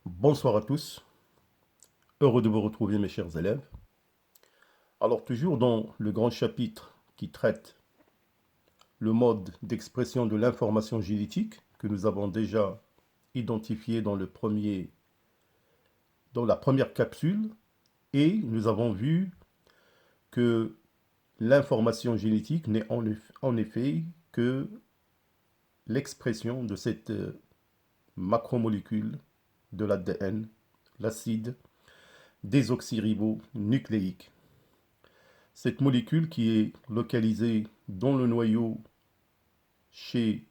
Bonsoir à tous, heureux de vous retrouver mes chers élèves. Alors toujours dans le grand chapitre qui traite le mode d'expression de l'information génétique que nous avons déjà identifié dans la première capsule, et nous avons vu que l'information génétique n'est en effet que l'expression de cette macromolécule de l'ADN, l'acide désoxyribonucléique. Cette molécule qui est localisée dans le noyau chez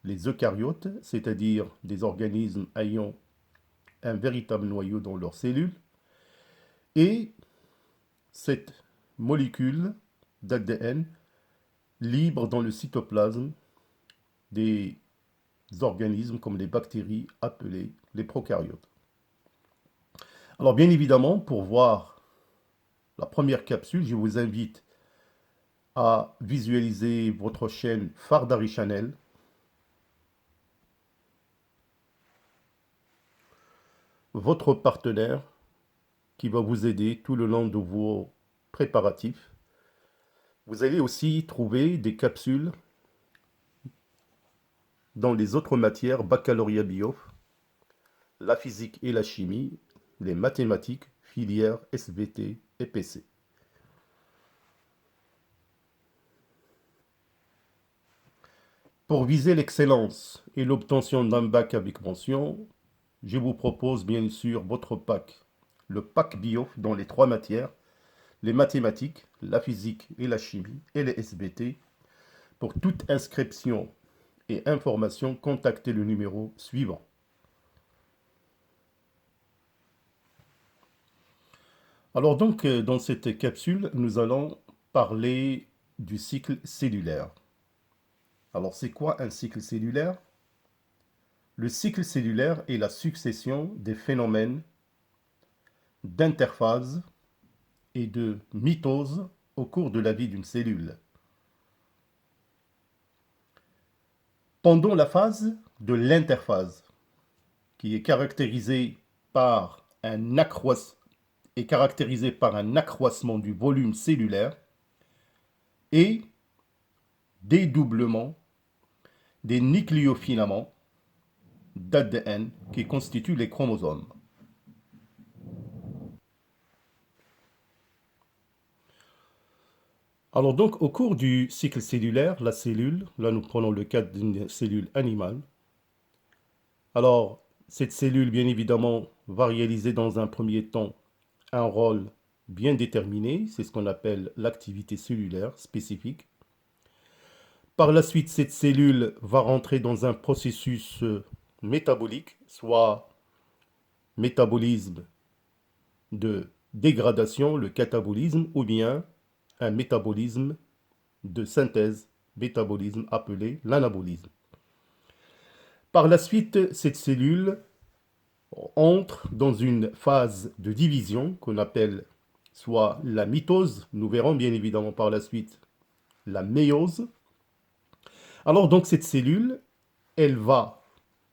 les eucaryotes, c'est-à-dire des organismes ayant un véritable noyau dans leurs cellules, et cette molécule d'ADN libre dans le cytoplasme des organismes comme les bactéries appelées les prokaryotes. Alors bien évidemment, pour voir la première capsule, je vous invite à visualiser votre chaîne Fardari Channel. Votre partenaire qui va vous aider tout le long de vos préparatifs. Vous allez aussi trouver des capsules dans les autres matières, baccalauréat bio, la physique et la chimie, les mathématiques, filières SVT et PC. Pour viser l'excellence et l'obtention d'un bac avec mention, je vous propose bien sûr votre pack, le pack bio dans les trois matières, les mathématiques, la physique et la chimie et les SVT. Pour toute inscription et information, contactez le numéro suivant. Alors donc, dans cette capsule, nous allons parler du cycle cellulaire. Alors, c'est quoi un cycle cellulaire? Le cycle cellulaire est la succession des phénomènes d'interphase et de mitose au cours de la vie d'une cellule. Pendant la phase de l'interphase, qui est caractérisée par un accroissement du volume cellulaire et dédoublement des nucléofilaments d'ADN qui constituent les chromosomes. Alors donc, au cours du cycle cellulaire, la cellule, là nous prenons le cas d'une cellule animale. Alors, cette cellule, bien évidemment, va réaliser dans un premier temps un rôle bien déterminé, c'est ce qu'on appelle l'activité cellulaire spécifique. Par la suite, cette cellule va rentrer dans un processus métabolique, soit métabolisme de dégradation, le catabolisme, ou bien un métabolisme de synthèse, métabolisme appelé l'anabolisme. Par la suite, cette cellule entre dans une phase de division qu'on appelle soit la mitose, nous verrons bien évidemment par la suite la méiose. Alors donc cette cellule, elle va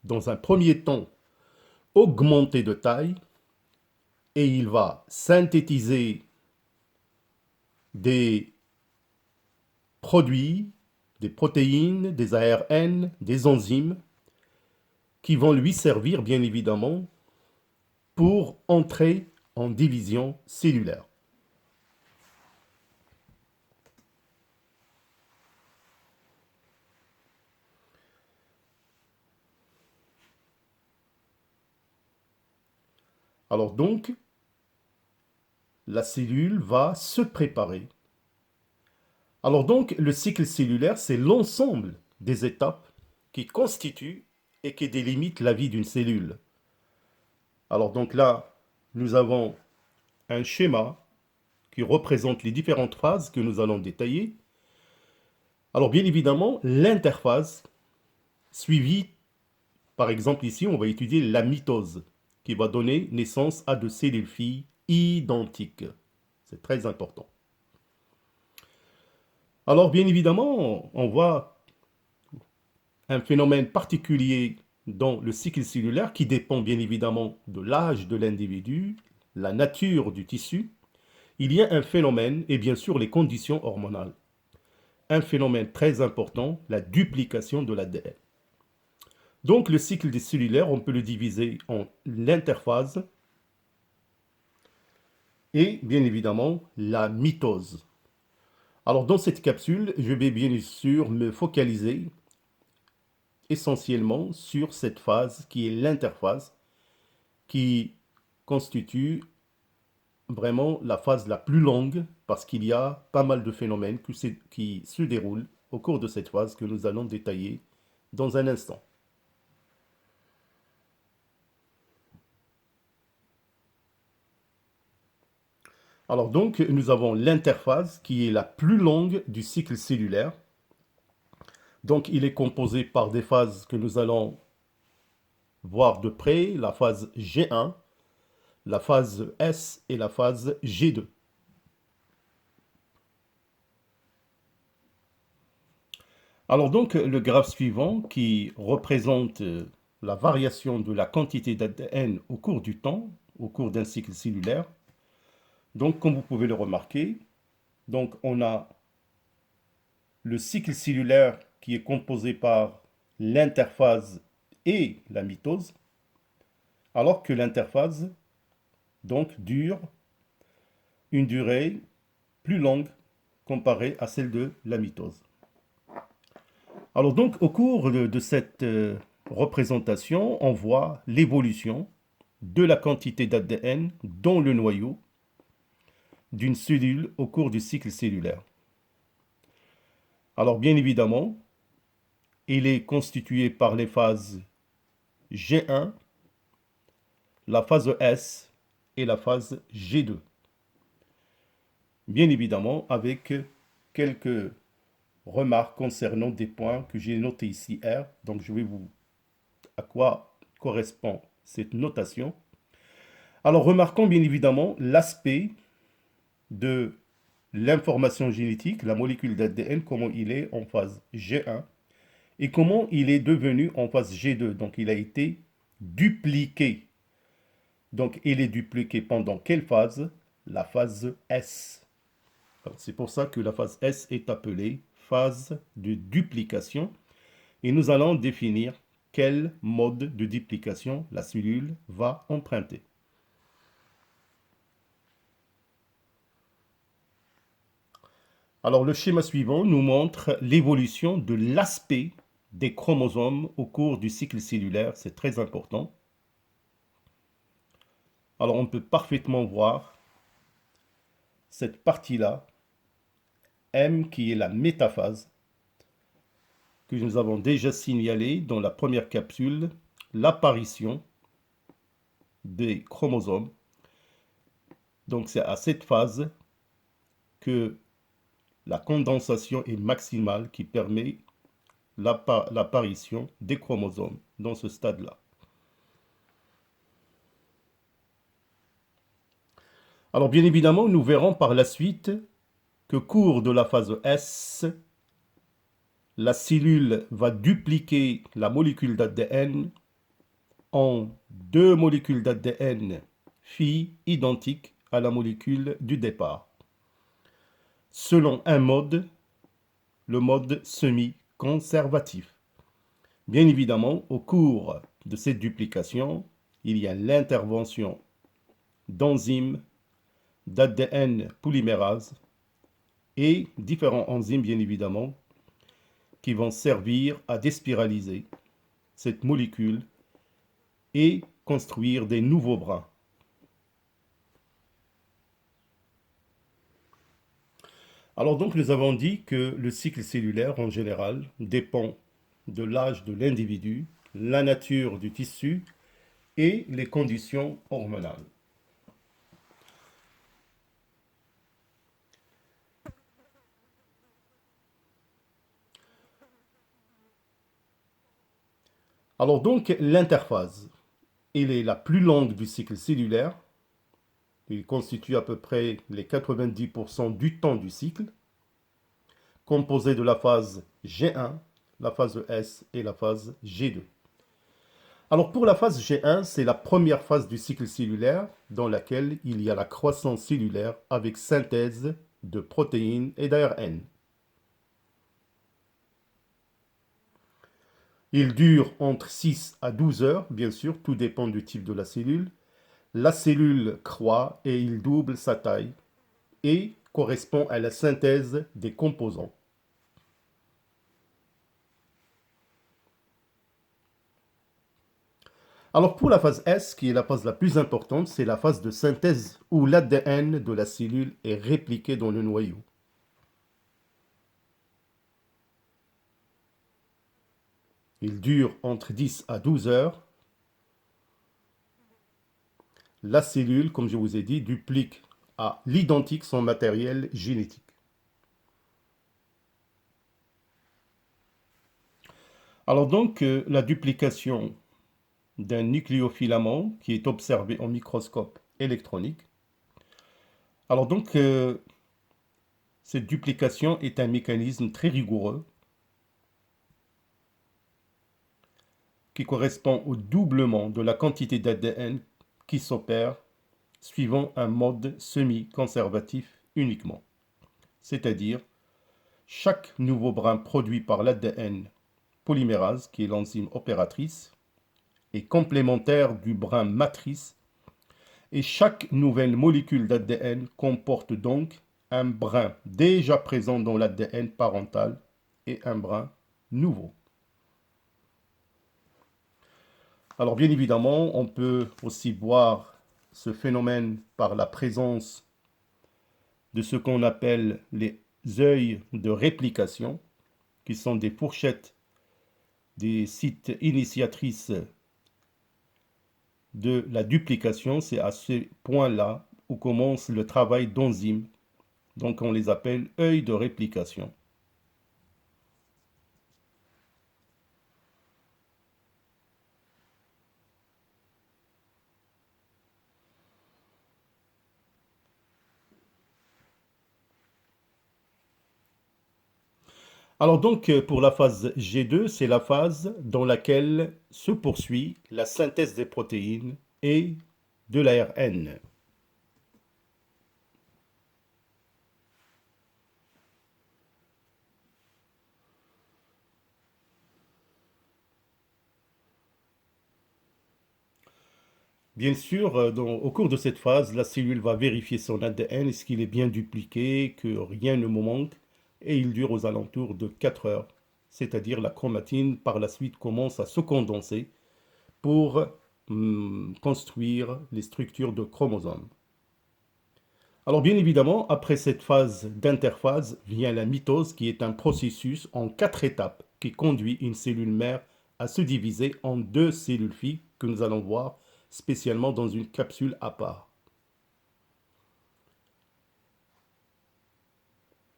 dans un premier temps augmenter de taille et il va synthétiser des produits, des protéines, des ARN, des enzymes qui vont lui servir bien évidemment pour entrer en division cellulaire. Alors donc, la cellule va se préparer. Alors donc, le cycle cellulaire, c'est l'ensemble des étapes qui constituent et qui délimitent la vie d'une cellule. Alors donc là, nous avons un schéma qui représente les différentes phases que nous allons détailler. Alors bien évidemment, l'interphase suivie, par exemple ici, on va étudier la mitose qui va donner naissance à deux cellules filles identiques. C'est très important. Alors bien évidemment, on voit un phénomène particulier dans le cycle cellulaire qui dépend bien évidemment de l'âge de l'individu, la nature du tissu, il y a un phénomène et bien sûr les conditions hormonales. Un phénomène très important, la duplication de l'ADN. Donc le cycle des cellulaires, on peut le diviser en l'interphase et bien évidemment la mitose. Alors dans cette capsule, je vais bien sûr me focaliser essentiellement sur cette phase qui est l'interphase, qui constitue vraiment la phase la plus longue parce qu'il y a pas mal de phénomènes qui se déroulent au cours de cette phase que nous allons détailler dans un instant. Alors donc, nous avons l'interphase qui est la plus longue du cycle cellulaire. Donc, il est composé par des phases que nous allons voir de près, la phase G1, la phase S et la phase G2. Alors donc, le graphe suivant qui représente la variation de la quantité d'ADN au cours du temps, au cours d'un cycle cellulaire. Donc, comme vous pouvez le remarquer, donc on a le cycle cellulaire qui est composé par l'interphase et la mitose, alors que l'interphase donc dure une durée plus longue comparée à celle de la mitose. Alors donc au cours de cette représentation, on voit l'évolution de la quantité d'ADN dans le noyau d'une cellule au cours du cycle cellulaire. Alors bien évidemment, il est constitué par les phases G1, la phase S et la phase G2. Bien évidemment, avec quelques remarques concernant des points que j'ai notés ici R. Donc je vais vous à quoi correspond cette notation. Alors remarquons bien évidemment l'aspect de l'information génétique, la molécule d'ADN, comment il est en phase G1 et comment il est devenu en phase G2. Donc il a été dupliqué. Donc il est dupliqué pendant quelle phase? La phase S. C'est pour ça que la phase S est appelée phase de duplication. Et nous allons définir quel mode de duplication la cellule va emprunter. Alors le schéma suivant nous montre l'évolution de l'aspect des chromosomes au cours du cycle cellulaire. C'est très important. Alors on peut parfaitement voir cette partie-là, M qui est la métaphase, que nous avons déjà signalé dans la première capsule, l'apparition des chromosomes. Donc c'est à cette phase que la condensation est maximale qui permet l'apparition des chromosomes dans ce stade-là. Alors bien évidemment, nous verrons par la suite que cours de la phase S, la cellule va dupliquer la molécule d'ADN en deux molécules d'ADN phi identiques à la molécule du départ, selon un mode, le mode semi-conservatif. Bien évidemment, au cours de cette duplication, il y a l'intervention d'enzymes d'ADN polymérase et différents enzymes, bien évidemment, qui vont servir à déspiraliser cette molécule et construire des nouveaux brins. Alors donc, nous avons dit que le cycle cellulaire, en général, dépend de l'âge de l'individu, la nature du tissu et les conditions hormonales. Alors donc, l'interphase, elle est la plus longue du cycle cellulaire. Il constitue à peu près les 90% du temps du cycle, composé de la phase G1, la phase S et la phase G2. Alors pour la phase G1, c'est la première phase du cycle cellulaire dans laquelle il y a la croissance cellulaire avec synthèse de protéines et d'ARN. Il dure entre 6 à 12 heures, bien sûr, tout dépend du type de la cellule. La cellule croît et il double sa taille et correspond à la synthèse des composants. Alors pour la phase S, qui est la phase la plus importante, c'est la phase de synthèse où l'ADN de la cellule est répliqué dans le noyau. Il dure entre 10 à 12 heures. La cellule, comme je vous ai dit, duplique à l'identique son matériel génétique. Alors donc, la duplication d'un nucléofilament qui est observé au microscope électronique. Alors donc, cette duplication est un mécanisme très rigoureux qui correspond au doublement de la quantité d'ADN qui s'opère suivant un mode semi-conservatif uniquement. C'est-à-dire, chaque nouveau brin produit par l'ADN polymérase, qui est l'enzyme opératrice, est complémentaire du brin matrice et chaque nouvelle molécule d'ADN comporte donc un brin déjà présent dans l'ADN parental et un brin nouveau. Alors bien évidemment, on peut aussi voir ce phénomène par la présence de ce qu'on appelle les œils de réplication, qui sont des fourchettes des sites initiatrices de la duplication. C'est à ce point-là où commence le travail d'enzymes. Donc on les appelle œils de réplication. Alors donc pour la phase G2, c'est la phase dans laquelle se poursuit la synthèse des protéines et de l'ARN. Bien sûr, au cours de cette phase, la cellule va vérifier son ADN, est-ce qu'il est bien dupliqué, que rien ne me manque, et il dure aux alentours de 4 heures. C'est-à-dire la chromatine, par la suite, commence à se condenser pour construire les structures de chromosomes. Alors bien évidemment, après cette phase d'interphase, vient la mitose, qui est un processus en 4 étapes qui conduit une cellule mère à se diviser en 2 cellules filles que nous allons voir spécialement dans une capsule à part.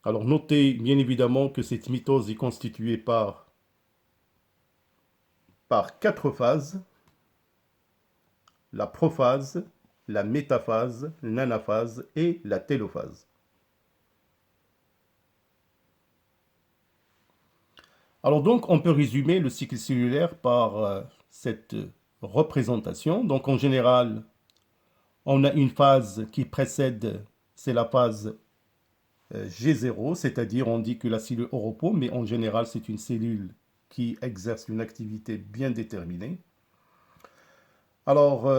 Alors notez bien évidemment que cette mitose est constituée par 4 phases: la prophase, la métaphase, l'anaphase et la télophase. Alors donc on peut résumer le cycle cellulaire par cette représentation. Donc en général, on a une phase qui précède, c'est la phase G0, c'est-à-dire on dit que la cellule au repos, mais en général c'est une cellule qui exerce une activité bien déterminée. Alors,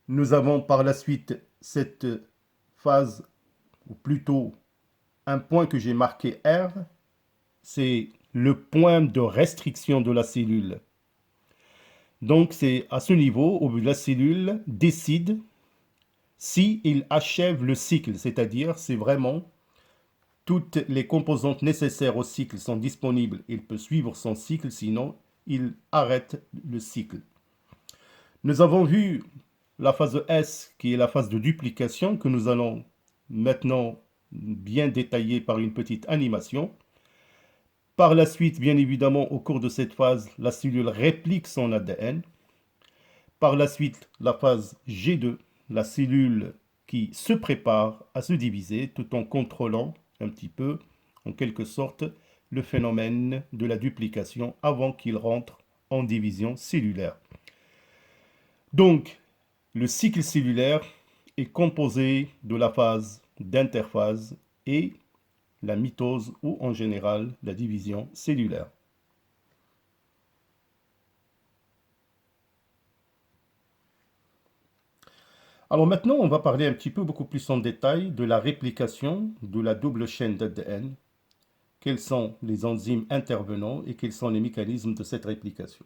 nous avons par la suite cette phase, ou plutôt un point que j'ai marqué R, c'est le point de restriction de la cellule. Donc c'est à ce niveau où la cellule décide si il achève le cycle, c'est-à-dire c'est vraiment toutes les composantes nécessaires au cycle sont disponibles, il peut suivre son cycle, sinon il arrête le cycle. Nous avons vu la phase S, qui est la phase de duplication, que nous allons maintenant bien détailler par une petite animation. Par la suite, bien évidemment, au cours de cette phase, la cellule réplique son ADN. Par la suite, la phase G2, la cellule qui se prépare à se diviser tout en contrôlant un petit peu, en quelque sorte, le phénomène de la duplication avant qu'il rentre en division cellulaire. Donc, le cycle cellulaire est composé de la phase d'interphase et la mitose ou en général la division cellulaire. Alors maintenant, on va parler un petit peu beaucoup plus en détail de la réplication de la double chaîne d'ADN. Quels sont les enzymes intervenants et quels sont les mécanismes de cette réplication.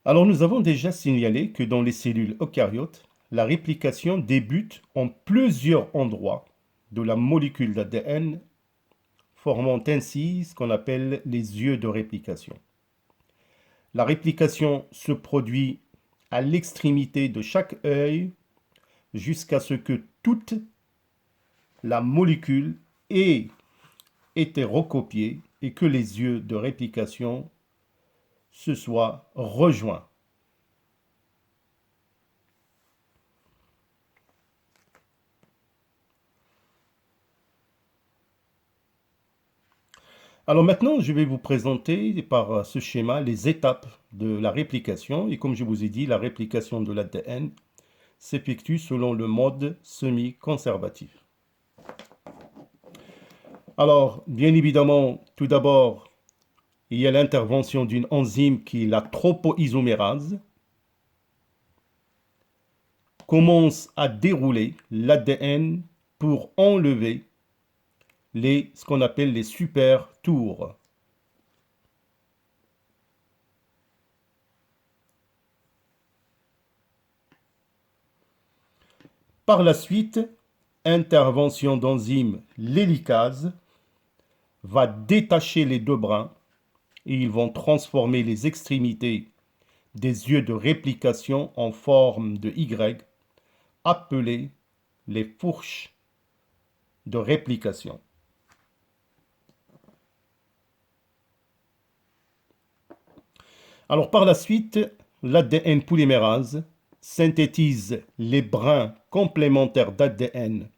Alors nous avons déjà signalé que dans les cellules eucaryotes, la réplication débute en plusieurs endroits de la molécule d'ADN, formant ainsi ce qu'on appelle les yeux de réplication. La réplication se produit à l'extrémité de chaque œil jusqu'à ce que toute la molécule ait été recopiée et que les yeux de réplication se soient rejoints. Alors maintenant, je vais vous présenter par ce schéma les étapes de la réplication. Et comme je vous ai dit, la réplication de l'ADN s'effectue selon le mode semi-conservatif. Alors, bien évidemment, tout d'abord, il y a l'intervention d'une enzyme qui est la tropoisomérase, commence à dérouler l'ADN pour enlever ce qu'on appelle les super tours. Par la suite, intervention d'enzyme l'hélicase va détacher les deux brins et ils vont transformer les extrémités des yeux de réplication en forme de Y, appelées les fourches de réplication. Alors par la suite, l'ADN polymérase synthétise les brins complémentaires d'ADN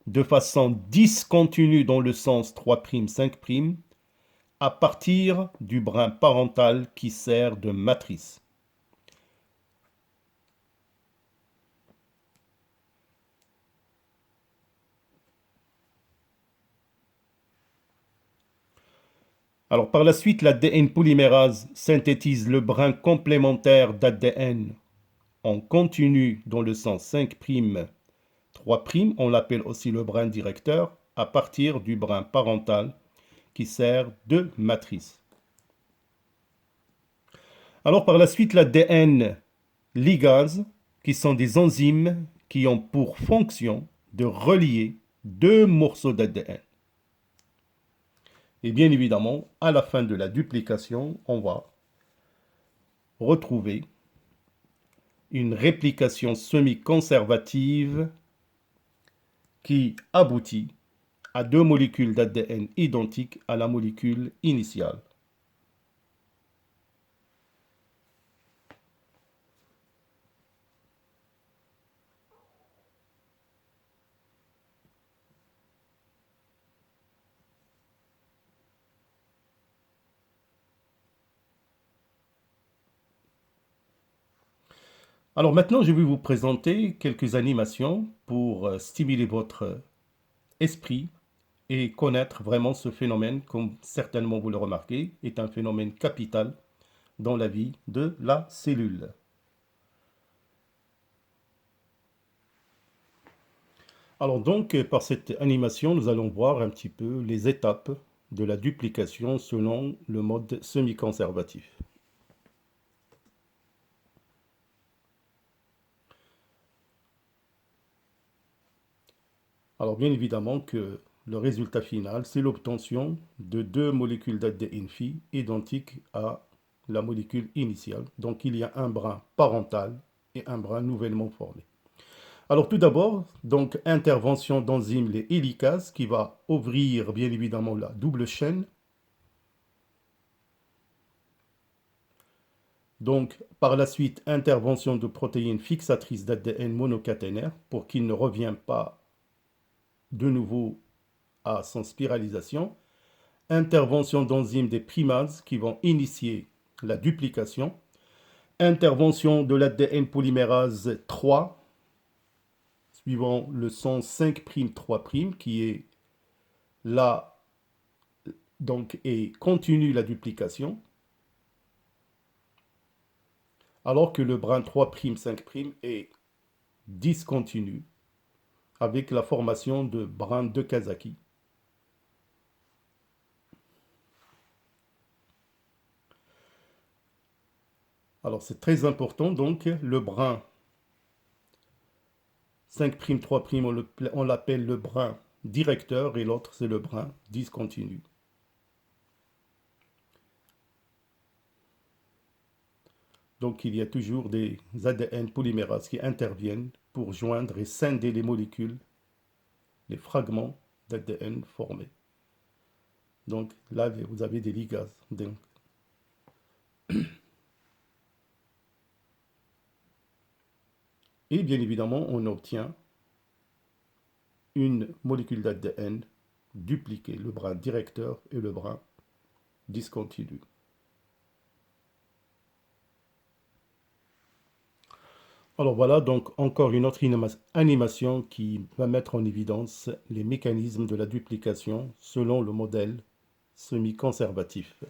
de façon discontinue dans le sens 3', 5', à partir du brin parental qui sert de matrice. Alors par la suite, l'ADN polymérase synthétise le brin complémentaire d'ADN en continu dans le sens 5', 3', on l'appelle aussi le brin directeur, à partir du brin parental qui sert de matrice. Alors par la suite, l'ADN ligase, qui sont des enzymes qui ont pour fonction de relier deux morceaux d'ADN. Et bien évidemment, à la fin de la duplication, on va retrouver une réplication semi-conservative qui aboutit à deux molécules d'ADN identiques à la molécule initiale. Alors maintenant, je vais vous présenter quelques animations pour stimuler votre esprit et connaître vraiment ce phénomène, comme certainement vous le remarquez, est un phénomène capital dans la vie de la cellule. Alors donc, par cette animation, nous allons voir un petit peu les étapes de la duplication selon le mode semi-conservatif. Alors bien évidemment que le résultat final, c'est l'obtention de deux molécules d'ADN phi identiques à la molécule initiale. Donc il y a un brin parental et un brin nouvellement formé. Alors tout d'abord, donc intervention d'enzyme les hélicases qui va ouvrir bien évidemment la double chaîne. Donc par la suite, intervention de protéines fixatrices d'ADN monocaténaire pour qu'il ne revienne pas de nouveau à son spiralisation, intervention d'enzymes des primases qui vont initier la duplication, intervention de l'ADN polymérase 3, suivant le sens 5'3' qui est là, donc, et continue la duplication, alors que le brin 3', 5' est discontinu avec la formation de brins de Kazaki. Alors c'est très important, donc le brin 5', 3', on l'appelle le brin directeur et l'autre c'est le brin discontinu. Donc il y a toujours des ADN polymérases qui interviennent pour joindre et scinder les molécules, les fragments d'ADN formés. Donc là, vous avez des ligases. Et bien évidemment, on obtient une molécule d'ADN dupliquée, le brin directeur et le brin discontinu. Alors voilà donc encore une autre animation qui va mettre en évidence les mécanismes de la duplication selon le modèle semi-conservatif.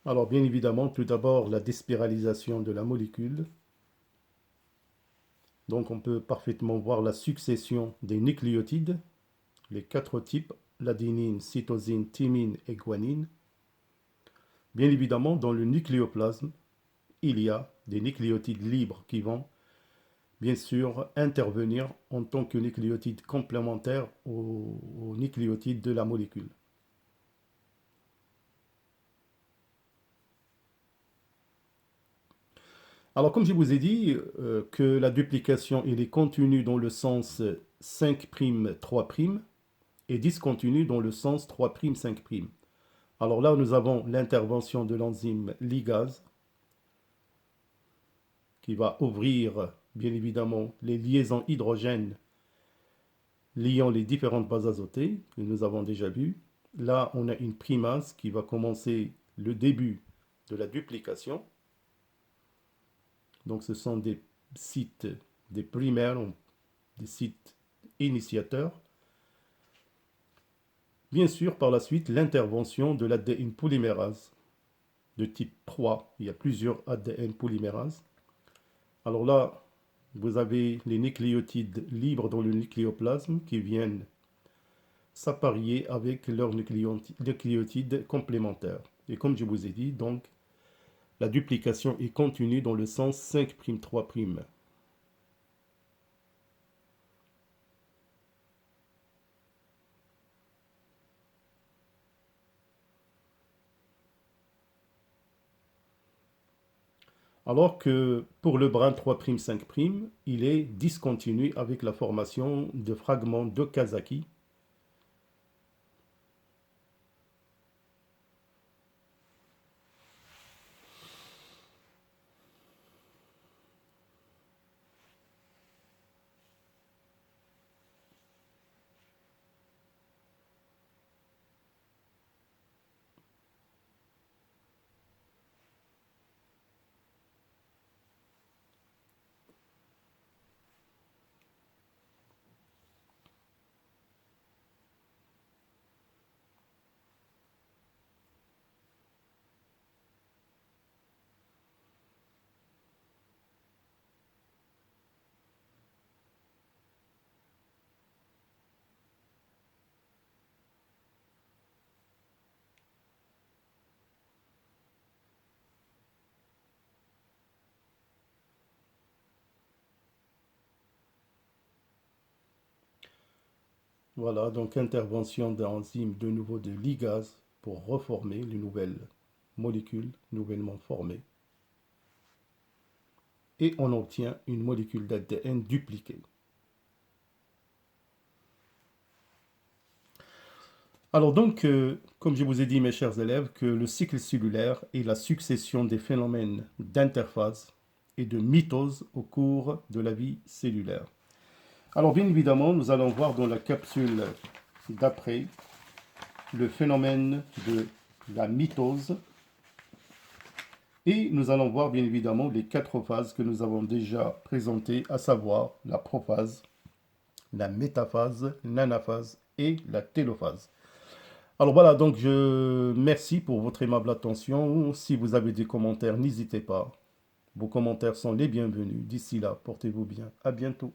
Alors bien évidemment, tout d'abord la déspiralisation de la molécule. Donc on peut parfaitement voir la succession des nucléotides, les 4 types, l'adénine, cytosine, thymine et guanine. Bien évidemment, dans le nucléoplasme, il y a des nucléotides libres qui vont bien sûr intervenir en tant que nucléotides complémentaires aux nucléotides de la molécule. Alors comme je vous ai dit que la duplication elle est continue dans le sens 5', 3' et discontinue dans le sens 3', 5'. Alors là, nous avons l'intervention de l'enzyme ligase qui va ouvrir, bien évidemment, les liaisons hydrogènes liant les différentes bases azotées que nous avons déjà vues. Là, on a une primase qui va commencer le début de la duplication. Donc, ce sont des sites, des primaires, des sites initiateurs. Bien sûr, par la suite, l'intervention de l'ADN polymérase de type 3. Il y a plusieurs ADN polymérases. Alors là, vous avez les nucléotides libres dans le nucléoplasme qui viennent s'apparier avec leurs nucléotides complémentaires. Et comme je vous ai dit, donc, la duplication est continue dans le sens 5', 3'. Alors que pour le brin 3', 5', il est discontinu avec la formation de fragments d'Okazaki. Voilà, donc intervention d'enzymes de nouveau de ligase pour reformer les nouvelles molécules nouvellement formées. Et on obtient une molécule d'ADN dupliquée. Alors donc, comme je vous ai dit, mes chers élèves, que le cycle cellulaire est la succession des phénomènes d'interphase et de mitose au cours de la vie cellulaire. Alors bien évidemment, nous allons voir dans la capsule d'après le phénomène de la mitose et nous allons voir bien évidemment les 4 phases que nous avons déjà présentées, à savoir la prophase, la métaphase, l'anaphase et la télophase. Alors voilà, donc je merci pour votre aimable attention. Si vous avez des commentaires, n'hésitez pas. Vos commentaires sont les bienvenus. D'ici là, portez-vous bien. À bientôt.